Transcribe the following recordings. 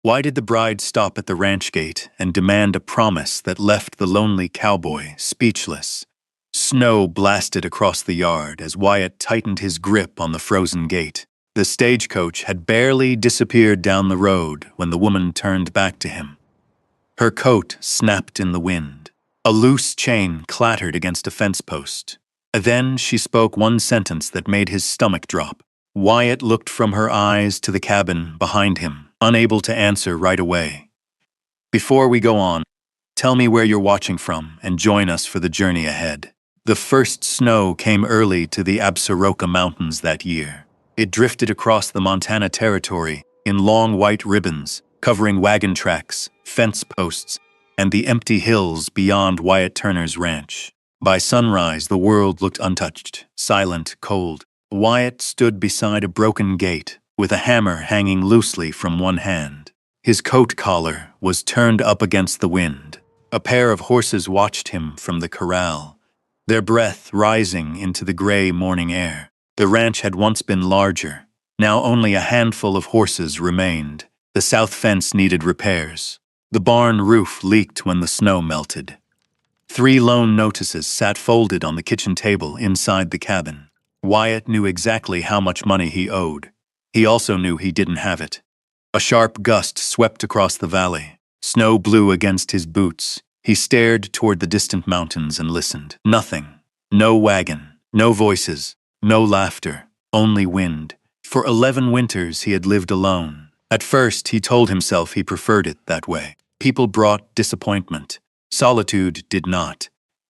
Why did the bride stop at the ranch gate and demand a promise that left the lonely cowboy speechless? Snow blasted across the yard as Wyatt tightened his grip on the frozen gate. The stagecoach had barely disappeared down the road when the woman turned back to him. Her coat snapped in the wind. A loose chain clattered against a fence post. Then she spoke one sentence that made his stomach drop. Wyatt looked from her eyes to the cabin behind him, unable to answer right away. "Before we go on, tell me where you're watching from and join us for the journey ahead." The first snow came early to the Absaroka Mountains that year. It drifted across the Montana Territory in long white ribbons, covering wagon tracks, fence posts, and the empty hills beyond Wyatt Turner's ranch. By sunrise, the world looked untouched, silent, cold. Wyatt stood beside a broken gate, with a hammer hanging loosely from one hand. His coat collar was turned up against the wind. A pair of horses watched him from the corral, their breath rising into the gray morning air. The ranch had once been larger. Now only a handful of horses remained. The south fence needed repairs. The barn roof leaked when the snow melted. 3 loan notices sat folded on the kitchen table inside the cabin. Wyatt knew exactly how much money he owed. He also knew he didn't have it. A sharp gust swept across the valley. Snow blew against his boots. He stared toward the distant mountains and listened. Nothing. No wagon. No voices. No laughter. Only wind. For 11 winters he had lived alone. At first he told himself he preferred it that way. People brought disappointment. Solitude did not.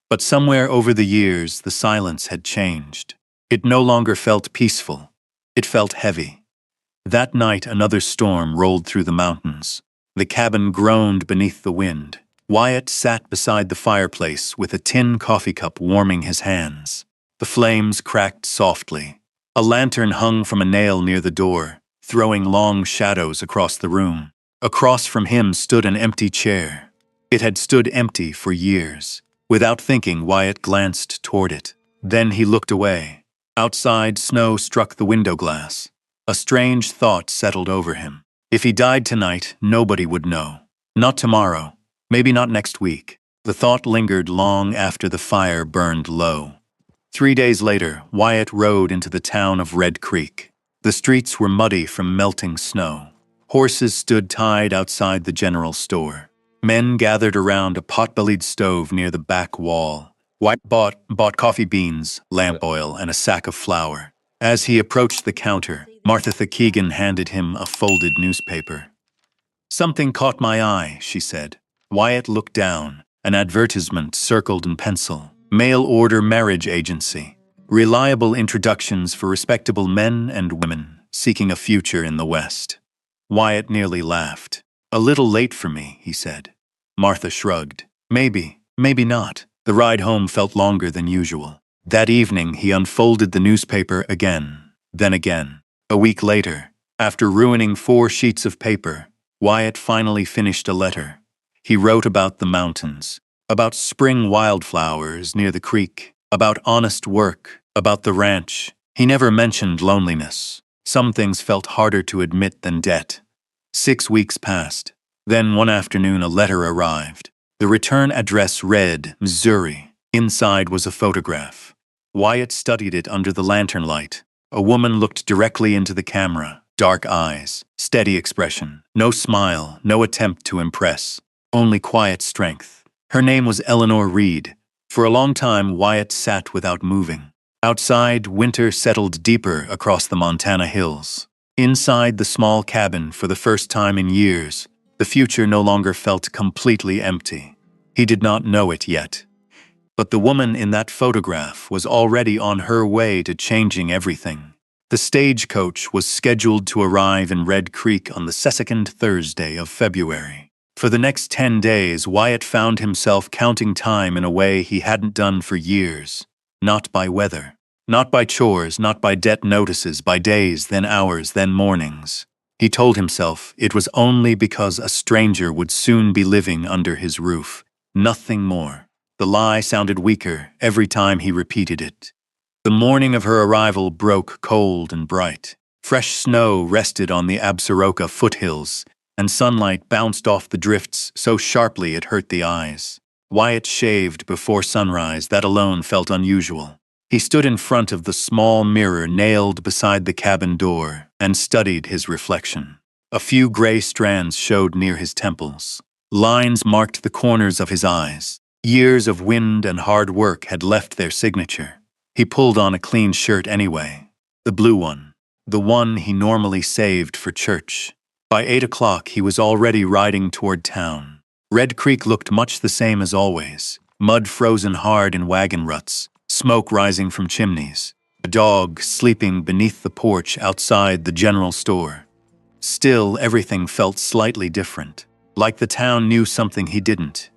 But somewhere over the years the silence had changed. It no longer felt peaceful. It felt heavy. That night another storm rolled through the mountains. The cabin groaned beneath the wind. Wyatt sat beside the fireplace with a tin coffee cup warming his hands. The flames cracked softly. A lantern hung from a nail near the door, throwing long shadows across the room. Across from him stood an empty chair. It had stood empty for years. Without thinking, Wyatt glanced toward it. Then he looked away. Outside, snow struck the window glass. A strange thought settled over him. If he died tonight, nobody would know. Not tomorrow. Maybe not next week. The thought lingered long after the fire burned low. 3 days later, Wyatt rode into the town of Red Creek. The streets were muddy from melting snow. Horses stood tied outside the general store. Men gathered around a pot-bellied stove near the back wall. Wyatt bought coffee beans, lamp oil, and a sack of flour. As he approached the counter, Martha Keegan handed him a folded newspaper. "Something caught my eye," she said. Wyatt looked down. An advertisement circled in pencil. Mail-order marriage agency. Reliable introductions for respectable men and women seeking a future in the West. Wyatt nearly laughed. "A little late for me," he said. Martha shrugged. Maybe not." The ride home felt longer than usual. That evening, he unfolded the newspaper again, then again. A week later, after ruining 4 sheets of paper, Wyatt finally finished a letter. He wrote about the mountains, about spring wildflowers near the creek, about honest work, about the ranch. He never mentioned loneliness. Some things felt harder to admit than debt. 6 weeks passed. Then one afternoon a letter arrived. The return address read, Missouri. Inside was a photograph. Wyatt studied it under the lantern light. A woman looked directly into the camera. Dark eyes, steady expression, no smile, no attempt to impress. Only quiet strength. Her name was Eleanor Reed. For a long time, Wyatt sat without moving. Outside, winter settled deeper across the Montana hills. Inside the small cabin, for the first time in years, the future no longer felt completely empty. He did not know it yet. But the woman in that photograph was already on her way to changing everything. The stagecoach was scheduled to arrive in Red Creek on the second Thursday of February. For the next 10 days, Wyatt found himself counting time in a way he hadn't done for years. Not by weather, not by chores, not by debt notices, by days, then hours, then mornings. He told himself it was only because a stranger would soon be living under his roof. Nothing more. The lie sounded weaker every time he repeated it. The morning of her arrival broke cold and bright. Fresh snow rested on the Absaroka foothills, and sunlight bounced off the drifts so sharply it hurt the eyes. Wyatt shaved before sunrise. That alone felt unusual. He stood in front of the small mirror nailed beside the cabin door and studied his reflection. A few gray strands showed near his temples. Lines marked the corners of his eyes. Years of wind and hard work had left their signature. He pulled on a clean shirt anyway. The blue one. The one he normally saved for church. By 8 o'clock he was already riding toward town. Red Creek looked much the same as always. Mud frozen hard in wagon ruts. Smoke rising from chimneys. A dog sleeping beneath the porch outside the general store. Still, everything felt slightly different. Like the town knew something he didn't.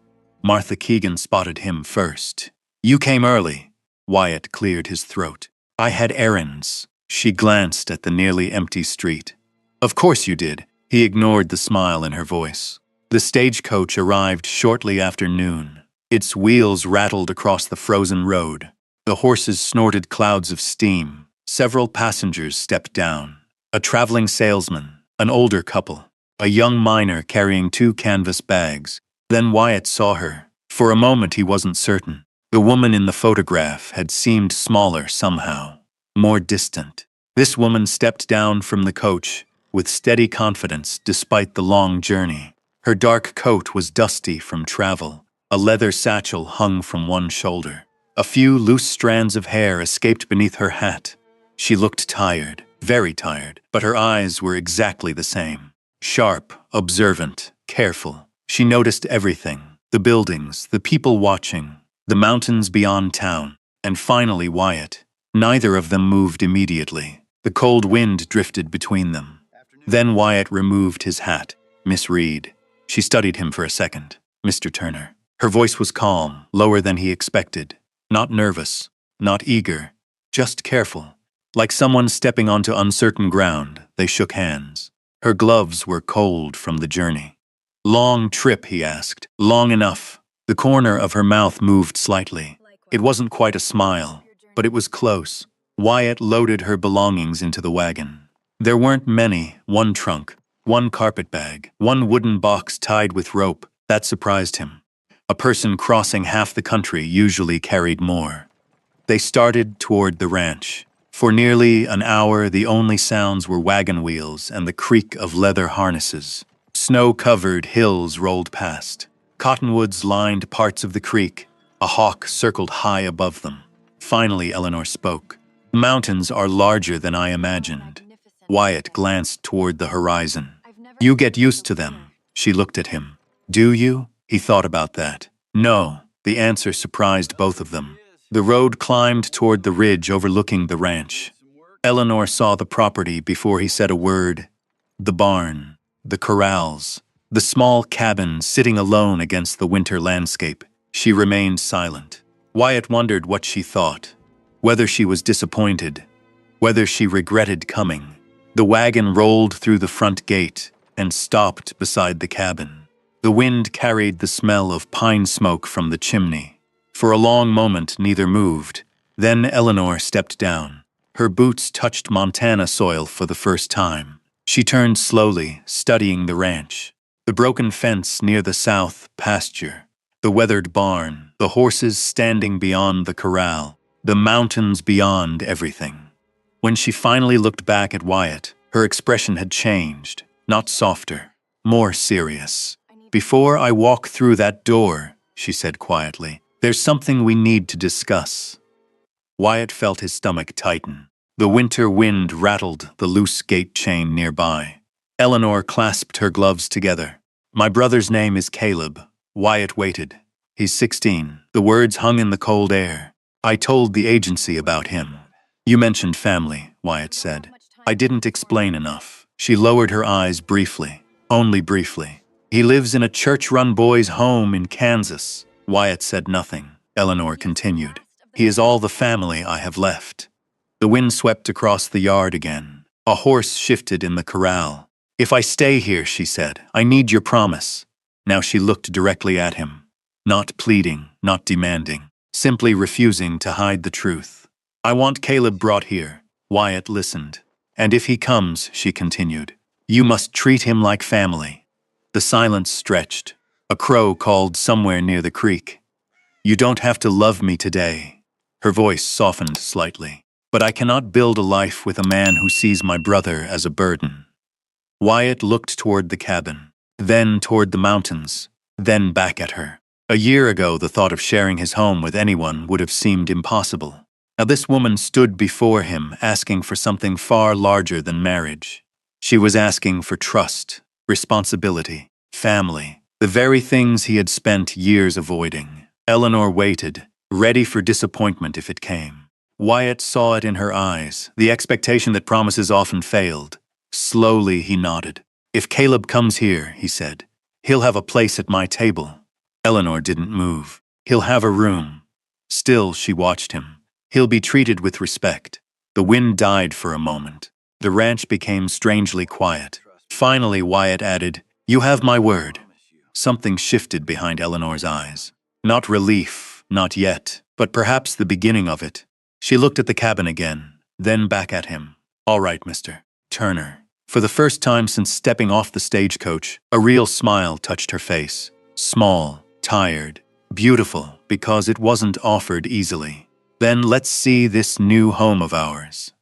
Martha Keegan spotted him first. "You came early." Wyatt cleared his throat. "I had errands." She glanced at the nearly empty street. "Of course you did." He ignored the smile in her voice. The stagecoach arrived shortly after noon. Its wheels rattled across the frozen road. The horses snorted clouds of steam. Several passengers stepped down. A traveling salesman, an older couple, a young miner carrying 2 canvas bags. Then Wyatt saw her. For a moment he wasn't certain. The woman in the photograph had seemed smaller somehow, more distant. This woman stepped down from the coach with steady confidence despite the long journey. Her dark coat was dusty from travel. A leather satchel hung from one shoulder. A few loose strands of hair escaped beneath her hat. She looked tired, very tired, but her eyes were exactly the same. Sharp, observant, careful. She noticed everything. The buildings, the people watching, the mountains beyond town, and finally Wyatt. Neither of them moved immediately. The cold wind drifted between them. Then Wyatt removed his hat. "Miss Reed." She studied him for a second. "Mr. Turner." Her voice was calm, lower than he expected. Not nervous, not eager, just careful. Like someone stepping onto uncertain ground, they shook hands. Her gloves were cold from the journey. "Long trip?" he asked. "Long enough." The corner of her mouth moved slightly. It wasn't quite a smile, but it was close. Wyatt loaded her belongings into the wagon. There weren't many. 1 trunk, 1 carpet bag, 1 wooden box tied with rope. That surprised him. A person crossing half the country usually carried more. They started toward the ranch. For nearly an hour, the only sounds were wagon wheels and the creak of leather harnesses. Snow-covered hills rolled past. Cottonwoods lined parts of the creek. A hawk circled high above them. Finally, Eleanor spoke. "The mountains are larger than I imagined." Wyatt glanced toward the horizon. "You get used to them." She looked at him. "Do you?" He thought about that. No. The answer surprised both of them. The road climbed toward the ridge overlooking the ranch. Eleanor saw the property before he said a word. The barn, the corrals, the small cabin sitting alone against the winter landscape. She remained silent. Wyatt wondered what she thought. Whether she was disappointed. Whether she regretted coming. The wagon rolled through the front gate and stopped beside the cabin. The wind carried the smell of pine smoke from the chimney. For a long moment, neither moved. Then Eleanor stepped down. Her boots touched Montana soil for the first time. She turned slowly, studying the ranch. The broken fence near the south pasture. The weathered barn. The horses standing beyond the corral. The mountains beyond everything. When she finally looked back at Wyatt, her expression had changed. Not softer, more serious. "Before I walk through that door," she said quietly, "there's something we need to discuss." Wyatt felt his stomach tighten. The winter wind rattled the loose gate chain nearby. Eleanor clasped her gloves together. "My brother's name is Caleb." Wyatt waited. "He's 16. The words hung in the cold air. "I told the agency about him." "You mentioned family," Wyatt said. "I didn't explain enough." She lowered her eyes briefly. Only briefly. "He lives in a church-run boys' home in Kansas." Wyatt said nothing. Eleanor continued. "He is all the family I have left." The wind swept across the yard again. A horse shifted in the corral. "If I stay here," she said, "I need your promise." Now she looked directly at him. Not pleading, not demanding. Simply refusing to hide the truth. "I want Caleb brought here." Wyatt listened. "And if he comes," she continued, "you must treat him like family." The silence stretched. A crow called somewhere near the creek. "You don't have to love me today." Her voice softened slightly. "But I cannot build a life with a man who sees my brother as a burden." Wyatt looked toward the cabin, then toward the mountains, then back at her. A year ago, the thought of sharing his home with anyone would have seemed impossible. Now this woman stood before him, asking for something far larger than marriage. She was asking for trust, responsibility, family, the very things he had spent years avoiding. Eleanor waited, ready for disappointment if it came. Wyatt saw it in her eyes, the expectation that promises often failed. Slowly he nodded. "If Caleb comes here," he said, "he'll have a place at my table." Eleanor didn't move. "He'll have a room." Still, she watched him. "He'll be treated with respect." The wind died for a moment. The ranch became strangely quiet. Finally, Wyatt added, "You have my word." Something shifted behind Eleanor's eyes. Not relief, not yet, but perhaps the beginning of it. She looked at the cabin again, then back at him. "All right, Mr. Turner." For the first time since stepping off the stagecoach, a real smile touched her face. Small, tired, beautiful, because it wasn't offered easily. "Then let's see this new home of ours."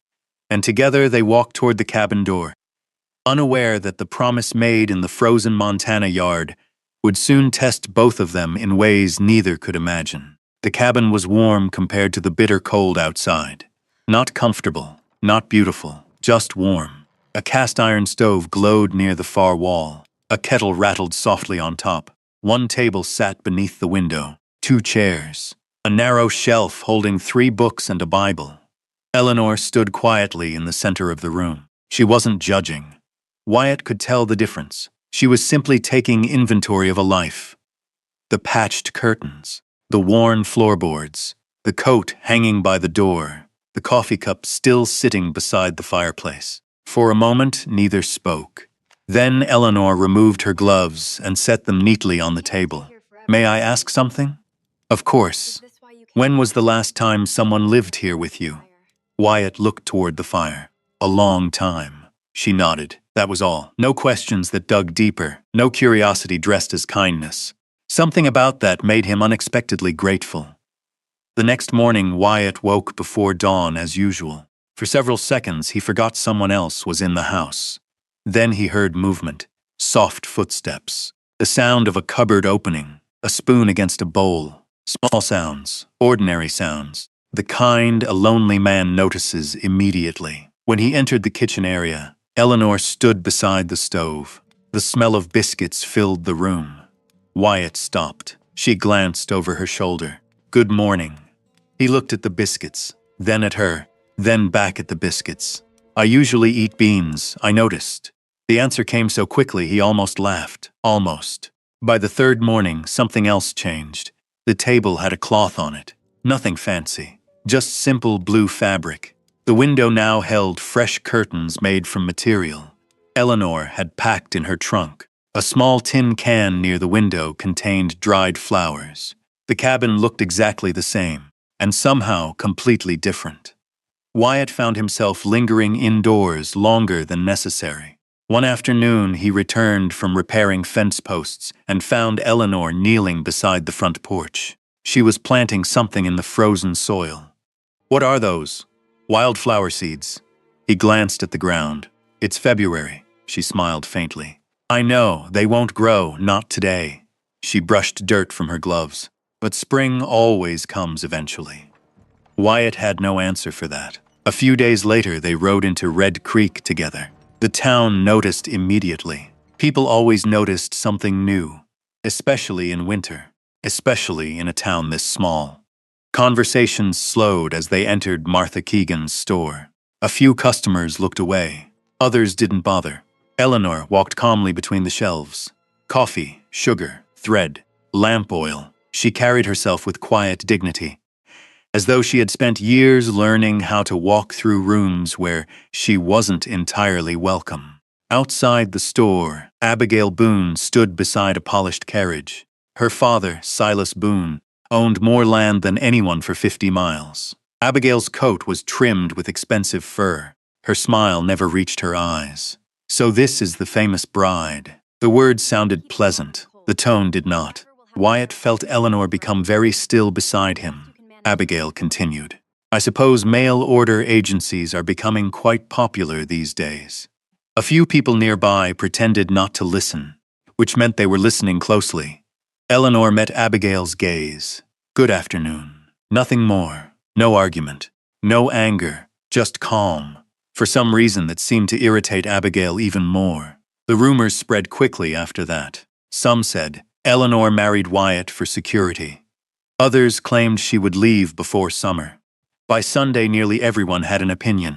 And together they walked toward the cabin door, unaware that the promise made in the frozen Montana yard would soon test both of them in ways neither could imagine. The cabin was warm compared to the bitter cold outside. Not comfortable, not beautiful, just warm. A cast-iron stove glowed near the far wall. A kettle rattled softly on top. One table sat beneath the window. 2 chairs. A narrow shelf holding 3 books and a Bible. Eleanor stood quietly in the center of the room. She wasn't judging. Wyatt could tell the difference. She was simply taking inventory of a life. The patched curtains, the worn floorboards, the coat hanging by the door, the coffee cup still sitting beside the fireplace. For a moment, neither spoke. Then Eleanor removed her gloves and set them neatly on the table. "May I ask something?" "Of course. When was the last time someone lived here with you?" Wyatt looked toward the fire. "A long time." She nodded. That was all. No questions that dug deeper, no curiosity dressed as kindness. Something about that made him unexpectedly grateful. The next morning, Wyatt woke before dawn as usual. For several seconds, he forgot someone else was in the house. Then he heard movement, soft footsteps, the sound of a cupboard opening, a spoon against a bowl. Small sounds, ordinary sounds, the kind a lonely man notices immediately. When he entered the kitchen area, Eleanor stood beside the stove. The smell of biscuits filled the room. Wyatt stopped. She glanced over her shoulder. "Good morning." He looked at the biscuits, then at her, then back at the biscuits. "I usually eat beans, I noticed." The answer came so quickly he almost laughed. Almost. By the 3rd morning, something else changed. The table had a cloth on it. Nothing fancy. Just simple blue fabric. The window now held fresh curtains made from material Eleanor had packed in her trunk. A small tin can near the window contained dried flowers. The cabin looked exactly the same, and somehow completely different. Wyatt found himself lingering indoors longer than necessary. One afternoon, he returned from repairing fence posts and found Eleanor kneeling beside the front porch. She was planting something in the frozen soil. "What are those?" "Wildflower seeds." He glanced at the ground. "It's February," she smiled faintly. "I know, they won't grow, not today." She brushed dirt from her gloves. "But spring always comes eventually." Wyatt had no answer for that. A few days later, they rode into Red Creek together. The town noticed immediately. People always noticed something new, especially in winter, especially in a town this small. Conversations slowed as they entered Martha Keegan's store. A few customers looked away. Others didn't bother. Eleanor walked calmly between the shelves. Coffee, sugar, thread, lamp oil. She carried herself with quiet dignity, as though she had spent years learning how to walk through rooms where she wasn't entirely welcome. Outside the store, Abigail Boone stood beside a polished carriage. Her father, Silas Boone, owned more land than anyone for 50 miles. Abigail's coat was trimmed with expensive fur. Her smile never reached her eyes. "So this is the famous bride." The words sounded pleasant. The tone did not. Wyatt felt Eleanor become very still beside him. Abigail continued. I suppose mail-order agencies are becoming quite popular these days. A few people nearby pretended not to listen, which meant they were listening closely. Eleanor met Abigail's gaze. Good afternoon. Nothing more. No argument. No anger. Just calm. For some reason that seemed to irritate Abigail even more. The rumors spread quickly after that. Some said Eleanor married Wyatt for security. Others claimed she would leave before summer. By Sunday, nearly everyone had an opinion.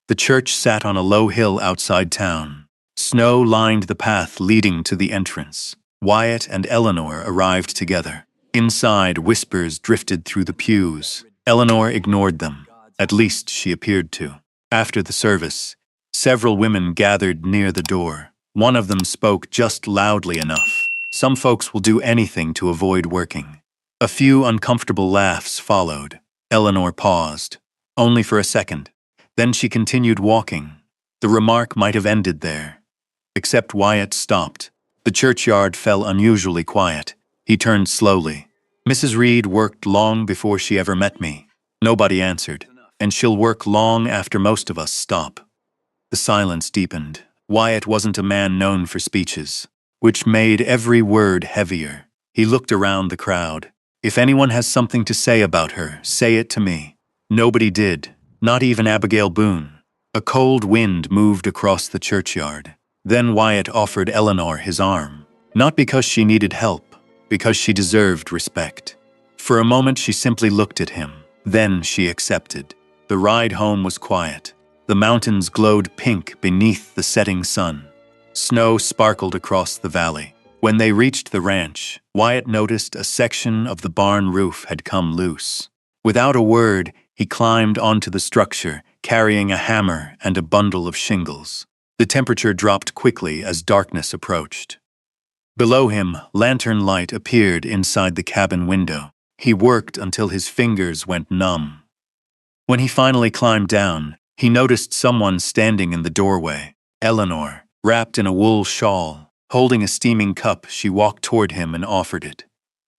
The church sat on a low hill outside town. Snow lined the path leading to the entrance. Wyatt and Eleanor arrived together. Inside, whispers drifted through the pews. Eleanor ignored them. At least she appeared to. After the service, several women gathered near the door. One of them spoke just loudly enough. Some folks will do anything to avoid working. A few uncomfortable laughs followed. Eleanor paused, only for a second. Then she continued walking. The remark might have ended there. Except Wyatt stopped. The churchyard fell unusually quiet. He turned slowly. Mrs. Reed worked long before she ever met me. Nobody answered, and she'll work long after most of us stop. The silence deepened. Wyatt wasn't a man known for speeches, which made every word heavier. He looked around the crowd. If anyone has something to say about her, say it to me. Nobody did, not even Abigail Boone. A cold wind moved across the churchyard. Then Wyatt offered Eleanor his arm. Not because she needed help, because she deserved respect. For a moment she simply looked at him. Then she accepted. The ride home was quiet. The mountains glowed pink beneath the setting sun. Snow sparkled across the valley. When they reached the ranch, Wyatt noticed a section of the barn roof had come loose. Without a word, he climbed onto the structure, carrying a hammer and a bundle of shingles. The temperature dropped quickly as darkness approached. Below him, lantern light appeared inside the cabin window. He worked until his fingers went numb. When he finally climbed down, he noticed someone standing in the doorway. Eleanor, wrapped in a wool shawl. Holding a steaming cup, she walked toward him and offered it.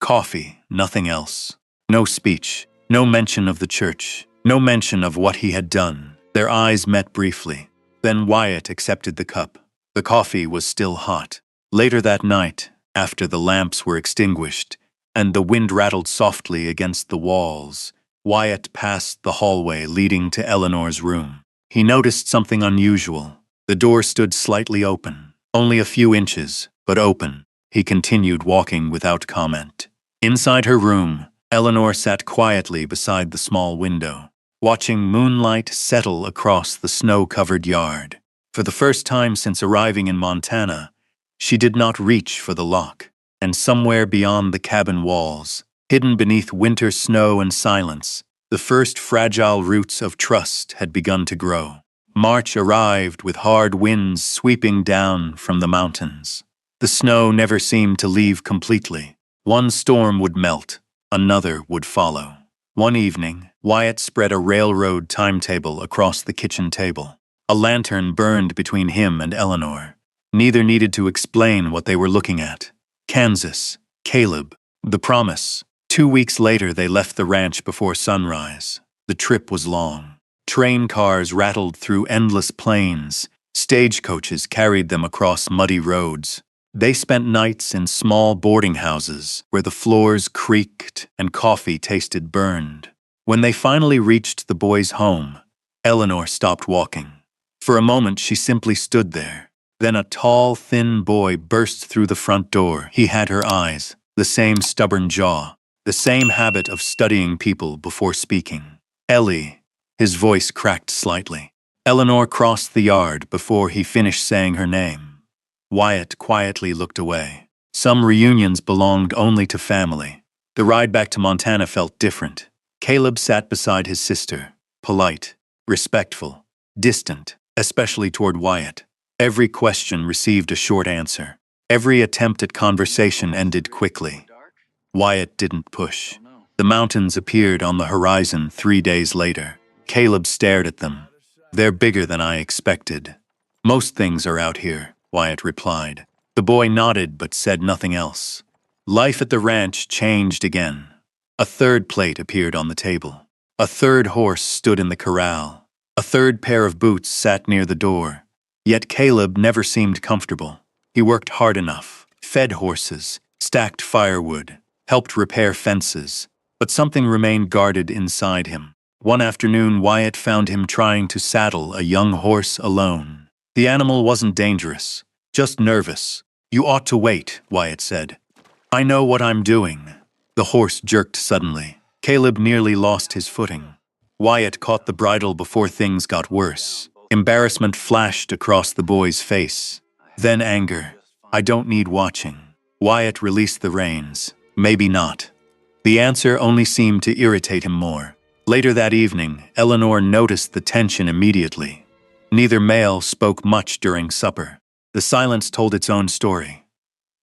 Coffee, nothing else. No speech, no mention of the church, no mention of what he had done. Their eyes met briefly. Then Wyatt accepted the cup. The coffee was still hot. Later that night, after the lamps were extinguished, and the wind rattled softly against the walls, Wyatt passed the hallway leading to Eleanor's room. He noticed something unusual. The door stood slightly open, only a few inches, but open. He continued walking without comment. Inside her room, Eleanor sat quietly beside the small window, watching moonlight settle across the snow-covered yard. For the first time since arriving in Montana, she did not reach for the lock, and somewhere beyond the cabin walls, hidden beneath winter snow and silence, the first fragile roots of trust had begun to grow. March arrived with hard winds sweeping down from the mountains. The snow never seemed to leave completely. One storm would melt, another would follow. One evening, Wyatt spread a railroad timetable across the kitchen table. A lantern burned between him and Eleanor. Neither needed to explain what they were looking at. Kansas, Caleb, the promise. 2 weeks later, they left the ranch before sunrise. The trip was long. Train cars rattled through endless plains. Stagecoaches carried them across muddy roads. They spent nights in small boarding houses where the floors creaked and coffee tasted burned. When they finally reached the boys' home, Eleanor stopped walking. For a moment, she simply stood there. Then a tall, thin boy burst through the front door. He had her eyes, the same stubborn jaw, the same habit of studying people before speaking. Ellie. His voice cracked slightly. Eleanor crossed the yard before he finished saying her name. Wyatt quietly looked away. Some reunions belonged only to family. The ride back to Montana felt different. Caleb sat beside his sister, polite, respectful, distant, especially toward Wyatt. Every question received a short answer. Every attempt at conversation ended quickly. Wyatt didn't push. The mountains appeared on the horizon 3 days later. Caleb stared at them. They're bigger than I expected. Most things are out here, Wyatt replied. The boy nodded but said nothing else. Life at the ranch changed again. A third plate appeared on the table. A third horse stood in the corral. A third pair of boots sat near the door. Yet Caleb never seemed comfortable. He worked hard enough, fed horses, stacked firewood, helped repair fences, but something remained guarded inside him. One afternoon, Wyatt found him trying to saddle a young horse alone. The animal wasn't dangerous, just nervous. "You ought to wait," Wyatt said. "I know what I'm doing." The horse jerked suddenly. Caleb nearly lost his footing. Wyatt caught the bridle before things got worse. Embarrassment flashed across the boy's face. Then anger. "I don't need watching." Wyatt released the reins. "Maybe not." The answer only seemed to irritate him more. Later that evening, Eleanor noticed the tension immediately. Neither male spoke much during supper. The silence told its own story.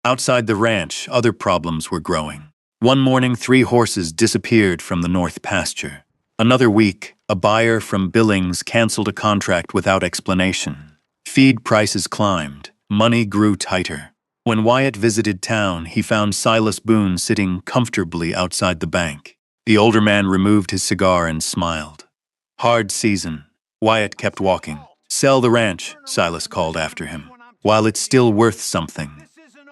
Outside the ranch, other problems were growing. One morning, 3 horses disappeared from the north pasture. Another week, a buyer from Billings canceled a contract without explanation. Feed prices climbed. Money grew tighter. When Wyatt visited town, he found Silas Boone sitting comfortably outside the bank. The older man removed his cigar and smiled. "Hard season." Wyatt kept walking. "Sell the ranch," Silas called after him, "while it's still worth something."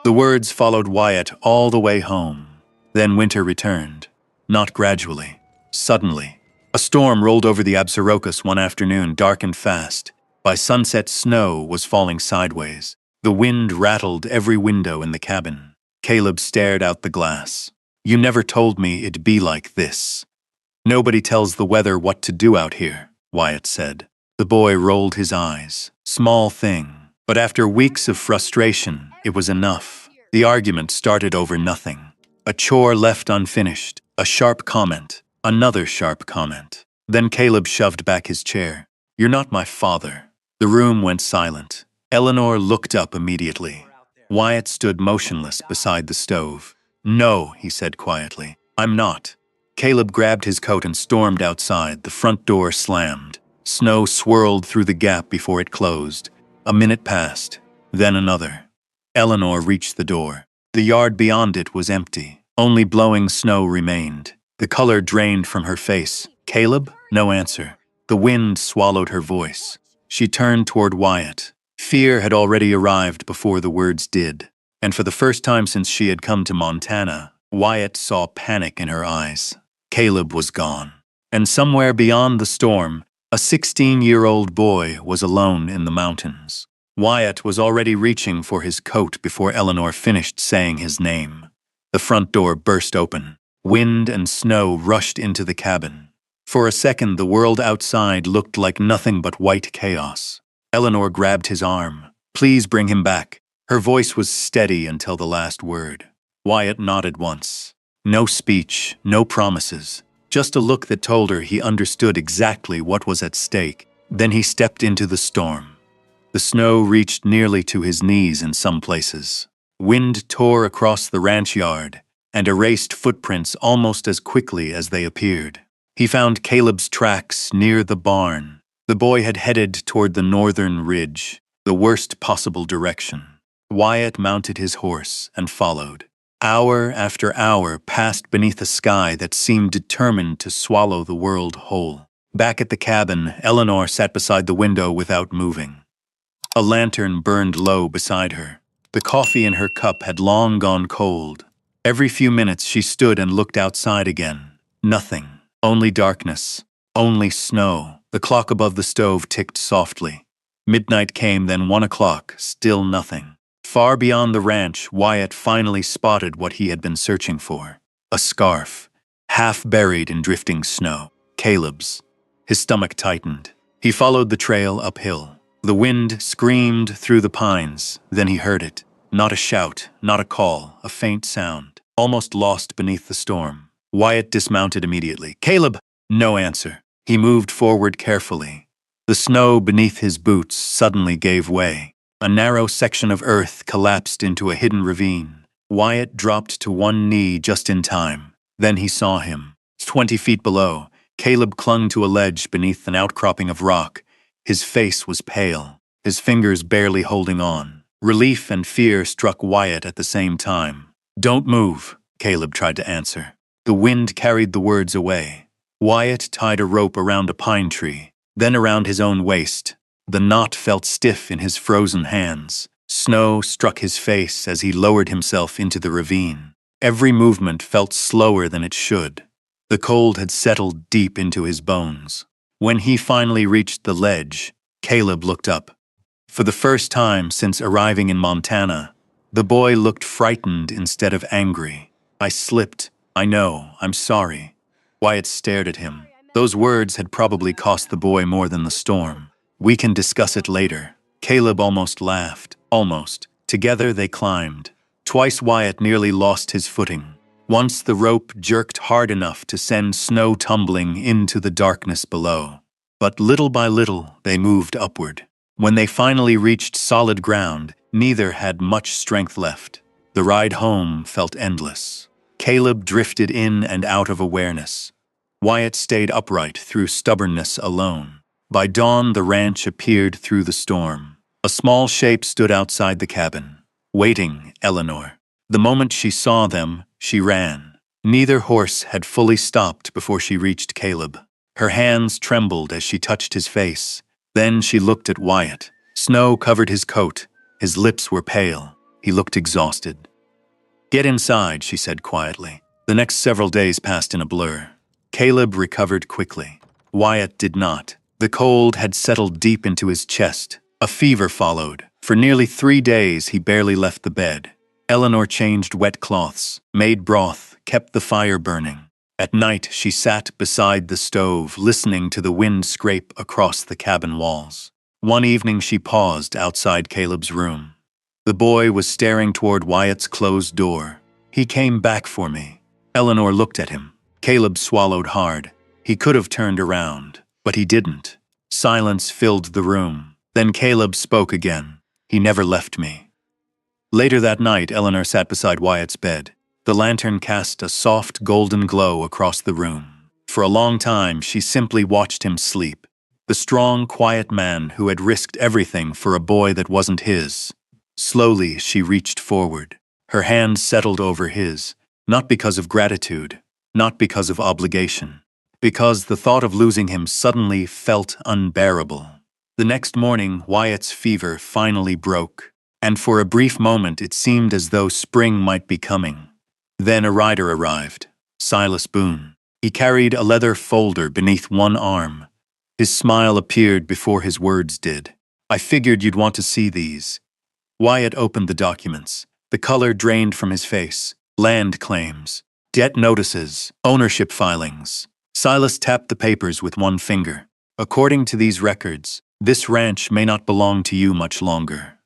The words followed Wyatt all the way home. Then winter returned. Not gradually. Suddenly. A storm rolled over the Absarokas one afternoon, dark and fast. By sunset, snow was falling sideways. The wind rattled every window in the cabin. Caleb stared out the glass. "You never told me it'd be like this." "Nobody tells the weather what to do out here," Wyatt said. The boy rolled his eyes. Small thing. But after weeks of frustration, it was enough. The argument started over nothing. A chore left unfinished. A sharp comment. Another sharp comment. Then Caleb shoved back his chair. "You're not my father." The room went silent. Eleanor looked up immediately. Wyatt stood motionless beside the stove. "No," he said quietly. "I'm not." Caleb grabbed his coat and stormed outside. The front door slammed. Snow swirled through the gap before it closed. A minute passed, then another. Eleanor reached the door. The yard beyond it was empty. Only blowing snow remained. The color drained from her face. "Caleb?" No answer. The wind swallowed her voice. She turned toward Wyatt. Fear had already arrived before the words did. And for the first time since she had come to Montana, Wyatt saw panic in her eyes. Caleb was gone. And somewhere beyond the storm, a 16-year-old boy was alone in the mountains. Wyatt was already reaching for his coat before Eleanor finished saying his name. The front door burst open. Wind and snow rushed into the cabin. For a second, the world outside looked like nothing but white chaos. Eleanor grabbed his arm. "Please bring him back." Her voice was steady until the last word. Wyatt nodded once. No speech, no promises. Just a look that told her he understood exactly what was at stake. Then he stepped into the storm. The snow reached nearly to his knees in some places. Wind tore across the ranch yard and erased footprints almost as quickly as they appeared. He found Caleb's tracks near the barn. The boy had headed toward the northern ridge, the worst possible direction. Wyatt mounted his horse and followed. Hour after hour passed beneath a sky that seemed determined to swallow the world whole. Back at the cabin, Eleanor sat beside the window without moving. A lantern burned low beside her. The coffee in her cup had long gone cold. Every few minutes she stood and looked outside again. Nothing. Only darkness. Only snow. The clock above the stove ticked softly. Midnight came, then 1 o'clock, still nothing. Far beyond the ranch, Wyatt finally spotted what he had been searching for. A scarf, half buried in drifting snow. Caleb's. His stomach tightened. He followed the trail uphill. The wind screamed through the pines. Then he heard it. Not a shout, not a call, a faint sound, almost lost beneath the storm. Wyatt dismounted immediately. "Caleb!" No answer. He moved forward carefully. The snow beneath his boots suddenly gave way. A narrow section of earth collapsed into a hidden ravine. Wyatt dropped to one knee just in time. Then he saw him. 20 feet below, Caleb clung to a ledge beneath an outcropping of rock. His face was pale, his fingers barely holding on. Relief and fear struck Wyatt at the same time. "Don't move," Caleb tried to answer. The wind carried the words away. Wyatt tied a rope around a pine tree, then around his own waist. The knot felt stiff in his frozen hands. Snow struck his face as he lowered himself into the ravine. Every movement felt slower than it should. The cold had settled deep into his bones. When he finally reached the ledge, Caleb looked up. For the first time since arriving in Montana, the boy looked frightened instead of angry. "I slipped. I know. I'm sorry." Wyatt stared at him. Those words had probably cost the boy more than the storm. "We can discuss it later." Caleb almost laughed. Almost. Together they climbed. Twice Wyatt nearly lost his footing. Once the rope jerked hard enough to send Snow tumbling into the darkness below. But little by little, they moved upward. When they finally reached solid ground, neither had much strength left. The ride home felt endless. Caleb drifted in and out of awareness. Wyatt stayed upright through stubbornness alone. By dawn, the ranch appeared through the storm. A small shape stood outside the cabin, waiting, Eleanor. The moment she saw them, she ran. Neither horse had fully stopped before she reached Caleb. Her hands trembled as she touched his face. Then she looked at Wyatt. Snow covered his coat. His lips were pale. He looked exhausted. "Get inside," she said quietly. The next several days passed in a blur. Caleb recovered quickly. Wyatt did not. The cold had settled deep into his chest. A fever followed. For nearly 3 days, he barely left the bed. Eleanor changed wet cloths, made broth, kept the fire burning. At night, she sat beside the stove, listening to the wind scrape across the cabin walls. One evening, she paused outside Caleb's room. The boy was staring toward Wyatt's closed door. "He came back for me." Eleanor looked at him. Caleb swallowed hard. He could have turned around, but he didn't. Silence filled the room. Then Caleb spoke again. "He never left me." Later that night, Eleanor sat beside Wyatt's bed. The lantern cast a soft golden glow across the room. For a long time, she simply watched him sleep. The strong, quiet man who had risked everything for a boy that wasn't his. Slowly, she reached forward. Her hand settled over his, not because of gratitude, not because of obligation, because the thought of losing him suddenly felt unbearable. The next morning, Wyatt's fever finally broke, and for a brief moment it seemed as though spring might be coming. Then a rider arrived, Silas Boone. He carried a leather folder beneath one arm. His smile appeared before his words did. "I figured you'd want to see these." Wyatt opened the documents. The color drained from his face. Land claims, debt notices, ownership filings. Silas tapped the papers with one finger. "According to these records, this ranch may not belong to you much longer."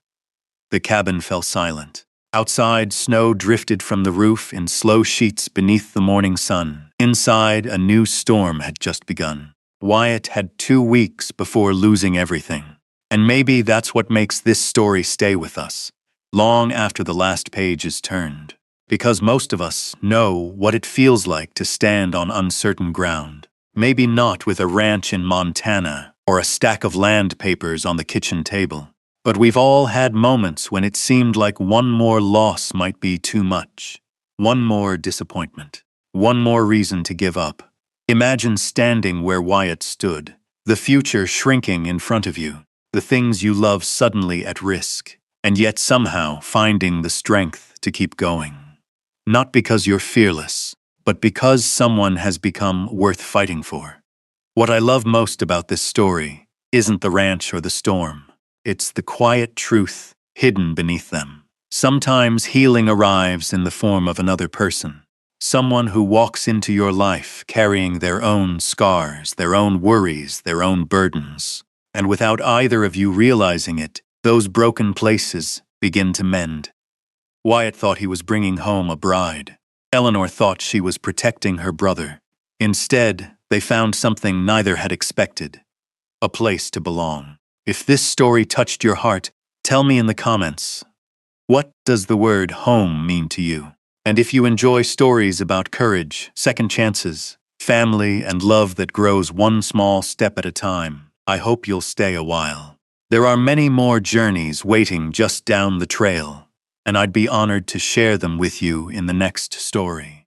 The cabin fell silent. Outside, snow drifted from the roof in slow sheets beneath the morning sun. Inside, a new storm had just begun. Wyatt had 2 weeks before losing everything. And maybe that's what makes this story stay with us, long after the last page is turned. Because most of us know what it feels like to stand on uncertain ground. Maybe not with a ranch in Montana or a stack of land papers on the kitchen table. But we've all had moments when it seemed like one more loss might be too much. One more disappointment. One more reason to give up. Imagine standing where Wyatt stood. The future shrinking in front of you. The things you love suddenly at risk. And yet somehow finding the strength to keep going. Not because you're fearless, but because someone has become worth fighting for. What I love most about this story isn't the ranch or the storm. It's the quiet truth hidden beneath them. Sometimes healing arrives in the form of another person. Someone who walks into your life carrying their own scars, their own worries, their own burdens. And without either of you realizing it, those broken places begin to mend. Wyatt thought he was bringing home a bride. Eleanor thought she was protecting her brother. Instead, they found something neither had expected. A place to belong. If this story touched your heart, tell me in the comments. What does the word home mean to you? And if you enjoy stories about courage, second chances, family, and love that grows one small step at a time, I hope you'll stay a while. There are many more journeys waiting just down the trail, and I'd be honored to share them with you in the next story.